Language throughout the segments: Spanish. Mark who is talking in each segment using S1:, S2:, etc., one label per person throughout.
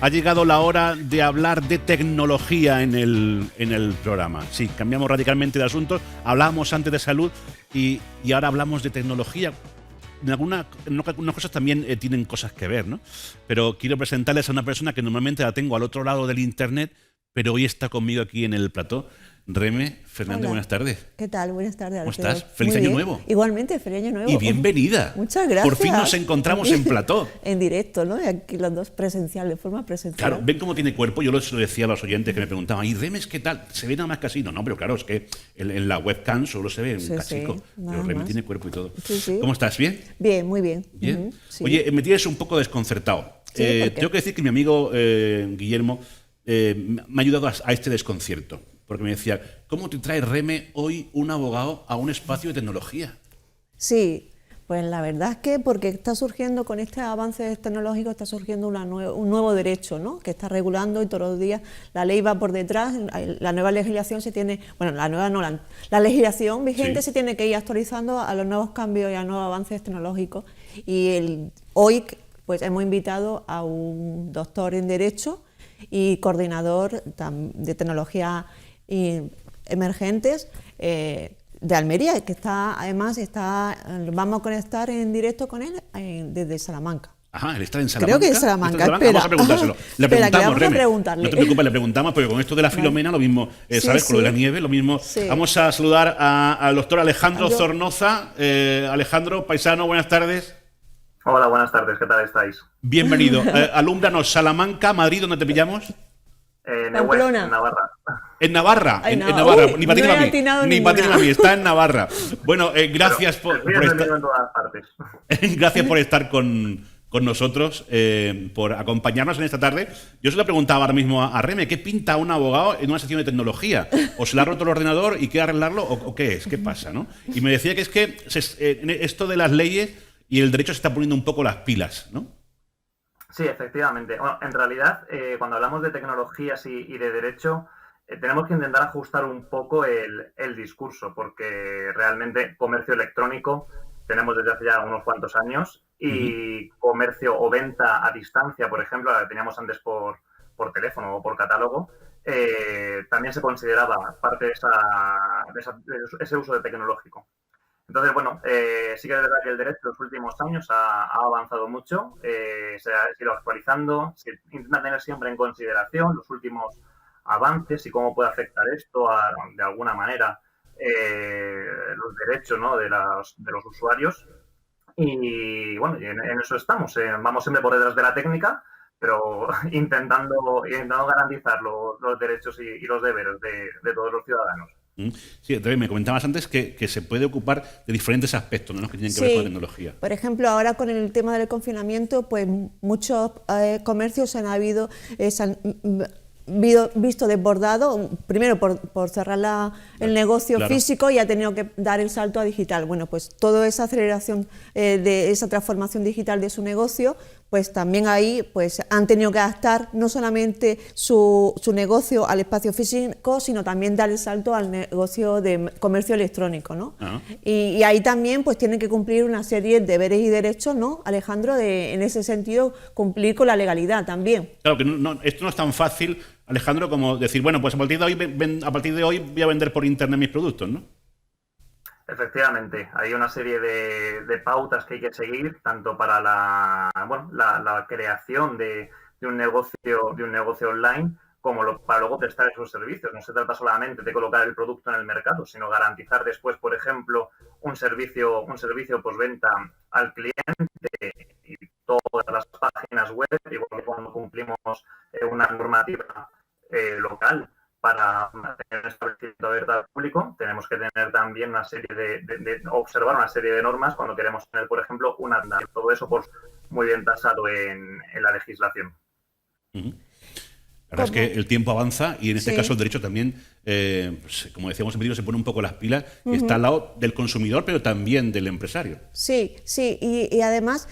S1: Ha llegado la hora de hablar de tecnología en el programa. Sí, cambiamos radicalmente de asunto. Hablábamos antes de salud y ahora hablamos de tecnología. En algunas cosas también tienen cosas que ver, ¿no? Pero quiero presentarles a una persona que normalmente la tengo al otro lado del internet, pero hoy está conmigo aquí en el plató. Reme Fernández,
S2: Hola.
S1: buenas tardes.
S2: ¿Qué tal? Buenas tardes,
S1: ¿Cómo
S2: Alfredo.
S1: estás? ¡Feliz
S2: Muy
S1: año
S2: bien.
S1: nuevo!
S2: Igualmente, feliz año nuevo.
S1: Y bienvenida.
S2: Muchas gracias.
S1: Por fin nos encontramos en plató.
S2: En directo, ¿no? Aquí los dos presencial, de forma presencial.
S1: Claro, ven cómo tiene cuerpo. Yo lo decía a los oyentes que me preguntaban, ¿y Remes qué tal? ¿Se ve nada más casino? No, pero claro, es que en la webcam solo se ve un cachico. Pero Remes tiene cuerpo y todo.
S2: Sí, sí.
S1: ¿Cómo estás? ¿Bien?
S2: Bien, muy bien.
S1: ¿Bien?
S2: Sí.
S1: Oye, me tienes un poco desconcertado.
S2: Sí, ¿por qué?
S1: Tengo que decir que mi amigo Guillermo me ha ayudado a este desconcierto. Porque me decía, ¿cómo te trae Reme hoy un abogado a un espacio de tecnología?
S2: Sí, pues la verdad es que porque está surgiendo con este avance tecnológico, está surgiendo un nuevo derecho, ¿no? Que está regulando y todos los días la ley va por detrás, la nueva legislación se tiene, bueno, la nueva no, la legislación vigente se tiene que ir actualizando a los nuevos cambios y a nuevos avances tecnológicos. Y hoy pues hemos invitado a un doctor en Derecho y coordinador de tecnología emergentes de Almería, que vamos a conectar en directo con él desde Salamanca.
S1: Ajá, él está en Salamanca.
S2: Creo que es Salamanca, espera.
S1: Vamos a preguntárselo. Le preguntamos,
S2: vamos
S1: Reme.
S2: a preguntarle.
S1: No te preocupes, le preguntamos, porque con esto de la Filomena lo mismo, ¿sabes? Con lo de la nieve, lo mismo.
S2: Sí.
S1: Vamos a saludar al doctor Alejandro Zornoza. Alejandro, paisano, buenas tardes.
S3: Hola, buenas tardes, ¿qué tal estáis?
S1: Bienvenido. Alúmbranos, Salamanca, Madrid, ¿dónde te pillamos?
S2: Pamplona.
S3: En Navarra.
S1: En Navarra,
S2: Ay,
S1: en
S2: no.
S1: Navarra,
S2: Uy,
S1: ni para ti
S2: no
S1: ni
S2: he
S1: para mí,
S2: atinado
S1: ni para ti ni
S2: ninguna.
S1: para mí, está en Navarra. Bueno, gracias por
S3: Bienvenido
S1: estar,
S3: en todas partes.
S1: gracias por estar con nosotros, por acompañarnos en esta tarde. Yo se lo preguntaba ahora mismo a Reme, ¿qué pinta un abogado en una sección de tecnología? ¿O se le ha roto el ordenador y quiere arreglarlo? ¿O qué es? ¿Qué pasa? ¿No? Y me decía que es que esto de las leyes y el derecho se está poniendo un poco las pilas, ¿no?
S3: Sí, efectivamente. Bueno, en realidad, cuando hablamos de tecnologías y de derecho, tenemos que intentar ajustar un poco el discurso, porque realmente comercio electrónico tenemos desde hace ya unos cuantos años y comercio o venta a distancia, por ejemplo, la que teníamos antes por teléfono o por catálogo, también se consideraba parte de ese uso de tecnológico. Entonces, bueno, sí que es verdad que el derecho en los últimos años ha avanzado mucho, se ha ido actualizando, se intenta tener siempre en consideración los últimos avances y cómo puede afectar esto de alguna manera los derechos, ¿no?, de los usuarios. Y bueno, en eso estamos. Vamos siempre por detrás de la técnica, pero intentando garantizar los derechos y los deberes de todos los ciudadanos.
S1: Sí, entonces me comentabas antes que se puede ocupar de diferentes aspectos, ¿no?, que tienen que ver con la tecnología.
S2: Por ejemplo, ahora con el tema del confinamiento, pues muchos comercios se han visto desbordado, primero por cerrar el negocio físico y ha tenido que dar el salto a digital. Bueno, pues toda esa aceleración de esa transformación digital de su negocio, pues también ahí pues han tenido que adaptar no solamente su negocio al espacio físico, sino también dar el salto al negocio de comercio electrónico, ¿no? Y ahí también pues tienen que cumplir una serie de deberes y derechos, ¿no, Alejandro? En ese sentido, cumplir con la legalidad también.
S1: Claro, que esto no es tan fácil, Alejandro, como decir, bueno, pues a partir de hoy voy a vender por internet mis productos, ¿no?
S3: Efectivamente, hay una serie de pautas que hay que seguir, tanto para la creación de un negocio online, como para luego prestar esos servicios. No se trata solamente de colocar el producto en el mercado, sino garantizar después, por ejemplo, un servicio postventa al cliente y todas las páginas web, igual que cuando cumplimos una normativa local para mantener el establecimiento abierto al público, tenemos que tener también una serie observar una serie de normas cuando queremos tener, por ejemplo, una tienda. Todo eso pues muy bien tasado en la legislación.
S1: La verdad es que el tiempo avanza y en este caso el derecho también, pues, como decíamos en principio, se pone un poco las pilas y está al lado del consumidor, pero también del empresario.
S2: Sí, sí, y además,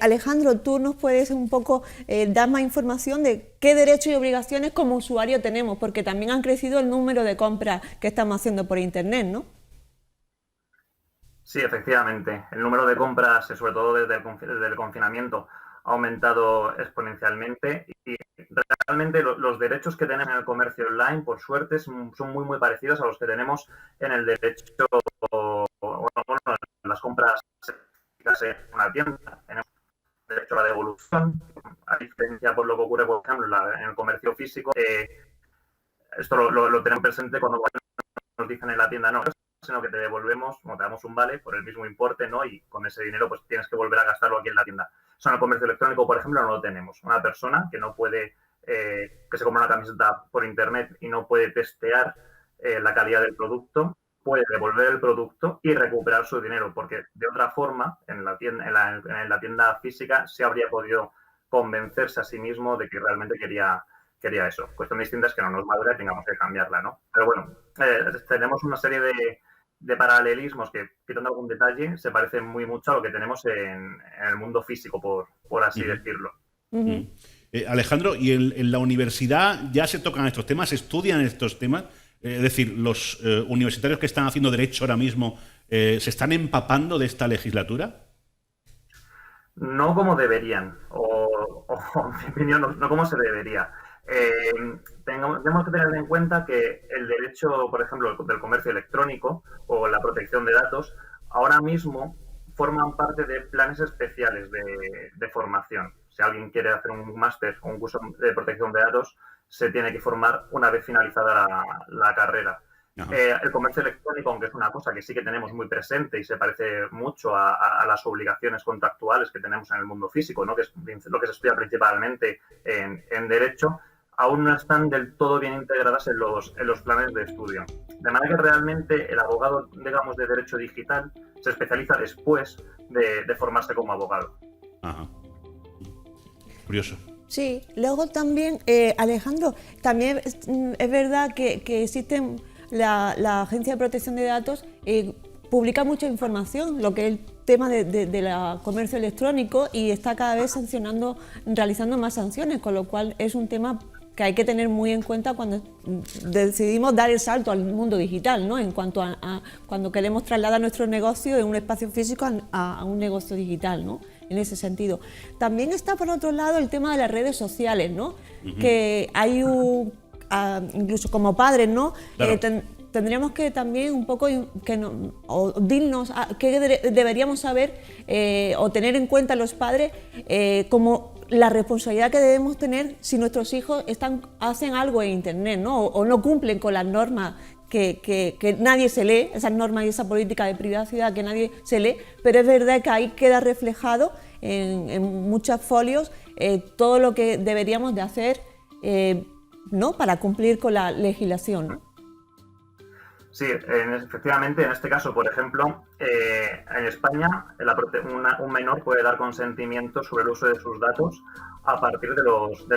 S2: Alejandro, tú nos puedes un poco dar más información de qué derechos y obligaciones como usuario tenemos, porque también han crecido el número de compras que estamos haciendo por internet, ¿no?
S3: Sí, efectivamente. El número de compras, sobre todo desde el confinamiento, ha aumentado exponencialmente y realmente los derechos que tenemos en el comercio online, por suerte, son muy, muy parecidos a los que tenemos en el derecho, en las compras en una tienda. Tenemos derecho a la devolución, a diferencia por lo que ocurre, por ejemplo, en el comercio físico. Esto lo tenemos presente cuando nos dicen en la tienda no, sino que te devolvemos, te damos un vale por el mismo importe, ¿no? Y con ese dinero pues tienes que volver a gastarlo aquí en la tienda. Eso en el comercio electrónico, por ejemplo, no lo tenemos. Una persona que no puede, que se compra una camiseta por internet y no puede testear la calidad del producto, puede devolver el producto y recuperar su dinero, porque de otra forma, en la tienda física se habría podido convencerse a sí mismo de que realmente quería eso. Cuestión distinta es que no nos valga y tengamos que cambiarla, ¿no? Pero bueno, tenemos una serie de paralelismos que, quitando algún detalle, se parecen muy mucho a lo que tenemos en el mundo físico, por así decirlo.
S1: Alejandro, ¿y en la universidad ya se tocan estos temas? ¿Se estudian estos temas? Es decir, los universitarios que están haciendo derecho ahora mismo, ¿se están empapando de esta legislatura?
S3: No como deberían, o en mi opinión, no como se debería. Tenemos que tener en cuenta que el derecho, por ejemplo, del comercio electrónico o la protección de datos, ahora mismo forman parte de planes especiales de formación. Si alguien quiere hacer un máster o un curso de protección de datos, se tiene que formar una vez finalizada la carrera. El comercio electrónico, aunque es una cosa que sí que tenemos muy presente y se parece mucho a las obligaciones contractuales que tenemos en el mundo físico, ¿no? Que es lo que se estudia principalmente en derecho, aún no están del todo bien integradas en los planes de estudio. De manera que realmente el abogado, digamos, de derecho digital se especializa después de formarse como abogado.
S1: Ajá. Curioso.
S2: Sí, luego también, Alejandro, también es verdad que existen la Agencia de Protección de Datos publica mucha información, lo que es el tema de comercio electrónico, y está cada vez realizando más sanciones, con lo cual es un tema que hay que tener muy en cuenta cuando decidimos dar el salto al mundo digital, ¿no? En cuanto a cuando queremos trasladar nuestro negocio de un espacio físico a un negocio digital, ¿no? En ese sentido. También está, por otro lado, el tema de las redes sociales, ¿no? Que hay incluso como padres, ¿no?
S1: Claro.
S2: Tendríamos que también un poco dirnos qué deberíamos saber o tener en cuenta los padres como la responsabilidad que debemos tener si nuestros hijos hacen algo en Internet, ¿no? O no cumplen con las normas que nadie se lee, esas normas y esa política de privacidad que nadie se lee, pero es verdad que ahí queda reflejado en muchos folios todo lo que deberíamos de hacer, ¿no? Para cumplir con la legislación, ¿no?
S3: Sí, efectivamente, en este caso, por ejemplo, en España un menor puede dar consentimiento sobre el uso de sus datos a partir de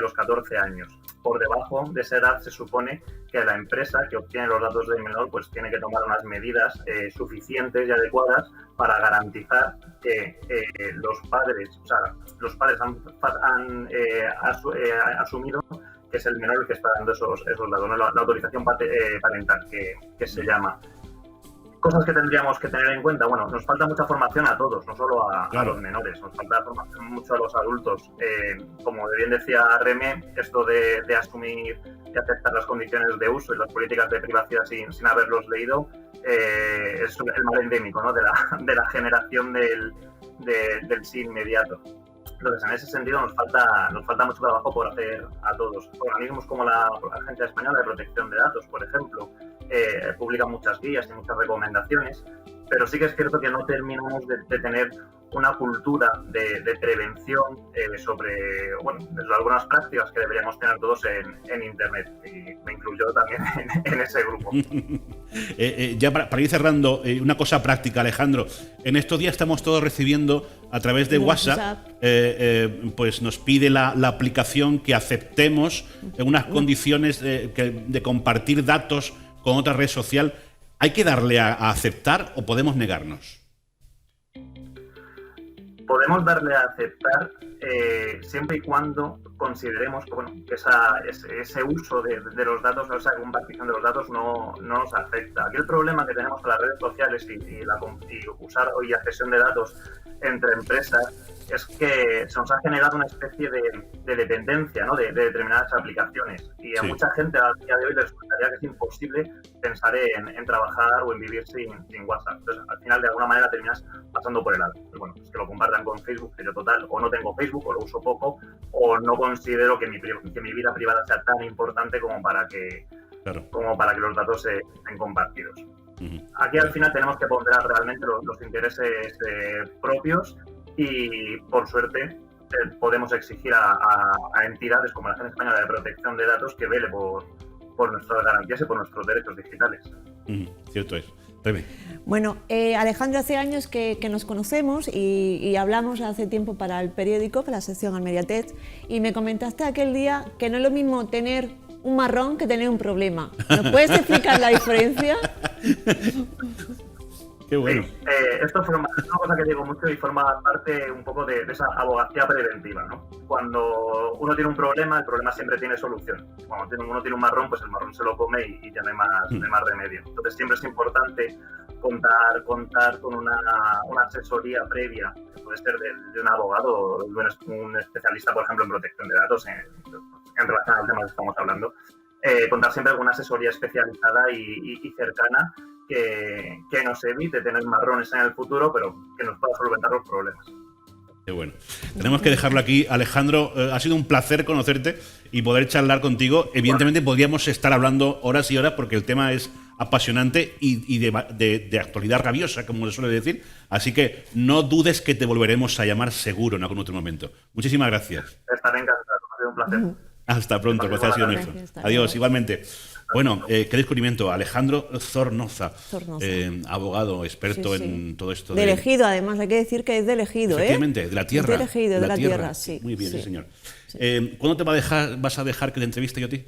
S3: los 14 años. Por debajo de esa edad se supone que la empresa que obtiene los datos del menor pues tiene que tomar unas medidas suficientes y adecuadas para garantizar que los padres han asumido que es el menor el que está dando esos datos, ¿no? La autorización parental, que se llama. Cosas que tendríamos que tener en cuenta. Bueno, nos falta mucha formación a todos, no solo a los menores, nos falta formación mucho a los adultos. Como bien decía Remé, esto de asumir y aceptar las condiciones de uso y las políticas de privacidad sin haberlos leído, es el mal endémico, ¿no? de la generación del sí inmediato. Entonces, en ese sentido, nos falta mucho trabajo por hacer a todos. Organismos como la Agencia Española de Protección de Datos, por ejemplo, publican muchas guías y muchas recomendaciones, pero sí que es cierto que no terminamos de tener una cultura de prevención sobre algunas prácticas que deberíamos tener todos en Internet. Y me incluyo también en ese grupo.
S1: Ya para ir cerrando, una cosa práctica, Alejandro. En estos días estamos todos recibiendo a través de WhatsApp, pues nos pide la aplicación que aceptemos en unas condiciones de compartir datos con otra red social. ¿Hay que darle a aceptar o podemos negarnos?
S3: Podemos darle a aceptar siempre y cuando consideremos que ese uso de los datos, o esa compartición de los datos no nos afecta. Aquí el problema que tenemos con las redes sociales y usar hoy accesión de datos entre empresas es que se nos ha generado una especie de dependencia, ¿no? de determinadas aplicaciones. Y a mucha gente a día de hoy les resultaría que es imposible pensar en trabajar o en vivir sin WhatsApp. Entonces, al final, de alguna manera, terminas pasando por el lado. Pues bueno, es que lo compartan con Facebook, que yo total, o no tengo Facebook, o lo uso poco, o no considero que mi vida privada sea tan importante como para que los datos estén compartidos. Aquí al final tenemos que ponderar realmente los intereses propios y, por suerte, podemos exigir a entidades como la Agencia Española de Protección de Datos que vele por nuestras garantías y por nuestros derechos digitales.
S1: Cierto es. Rebe.
S2: Bueno, Alejandro, hace años que nos conocemos y hablamos hace tiempo para el periódico, para la sección Almeriatech, y me comentaste aquel día que no es lo mismo tener un marrón que tener un problema. ¿Nos puedes explicar la diferencia?
S1: Qué bueno.
S3: Sí, esto es una cosa que digo mucho y forma parte un poco de esa abogacía preventiva, ¿no? Cuando uno tiene un problema, el problema siempre tiene solución. Cuando uno tiene un marrón, pues el marrón se lo come y ya no hay más remedio. Entonces siempre es importante contar con una asesoría previa, que puede ser de un abogado o de un especialista, por ejemplo, en protección de datos, en relación al tema que estamos hablando. Contar siempre con una asesoría especializada y cercana que nos evite tener marrones en el futuro, pero que nos pueda solventar los problemas.
S1: Qué bueno. Tenemos que dejarlo aquí. Alejandro, ha sido un placer conocerte y poder charlar contigo. Evidentemente podríamos estar hablando horas y horas porque el tema es apasionante y de actualidad rabiosa, como se suele decir. Así que no dudes que te volveremos a llamar seguro en algún otro momento. Muchísimas gracias.
S3: Estaré encantado. Ha sido un placer.
S1: Hasta pronto, gracias, ha sido nuestro. Adiós, igualmente. Bueno, qué descubrimiento. Alejandro Zornoza, abogado, experto en todo esto.
S2: De Ejido, además, hay que decir que es de Ejido,
S1: efectivamente, de la tierra.
S2: De Ejido, de la tierra, sí.
S1: Muy bien,
S2: sí,
S1: señor.
S2: Sí.
S1: ¿Cuándo te vas a dejar que te entreviste yo a ti?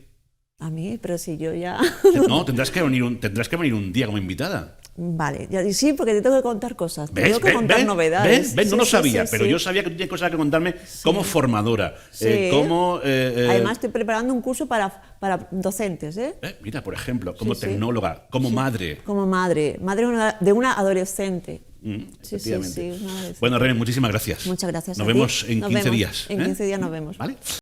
S2: A mí, pero si yo ya...
S1: No, tendrás que venir un día como invitada.
S2: Vale, sí, porque te tengo que contar cosas. Te tengo que contar novedades.
S1: No lo sabía, pero yo sabía que tú tienes cosas que contarme como formadora.
S2: Además, estoy preparando un curso para docentes.
S1: Mira, por ejemplo, como tecnóloga, como madre.
S2: Como madre de una adolescente.
S1: Efectivamente. Bueno, Rebe, muchísimas gracias.
S2: Muchas gracias.
S1: Nos vemos en 15 días.
S2: En 15 días nos vemos.
S1: ¿Vale?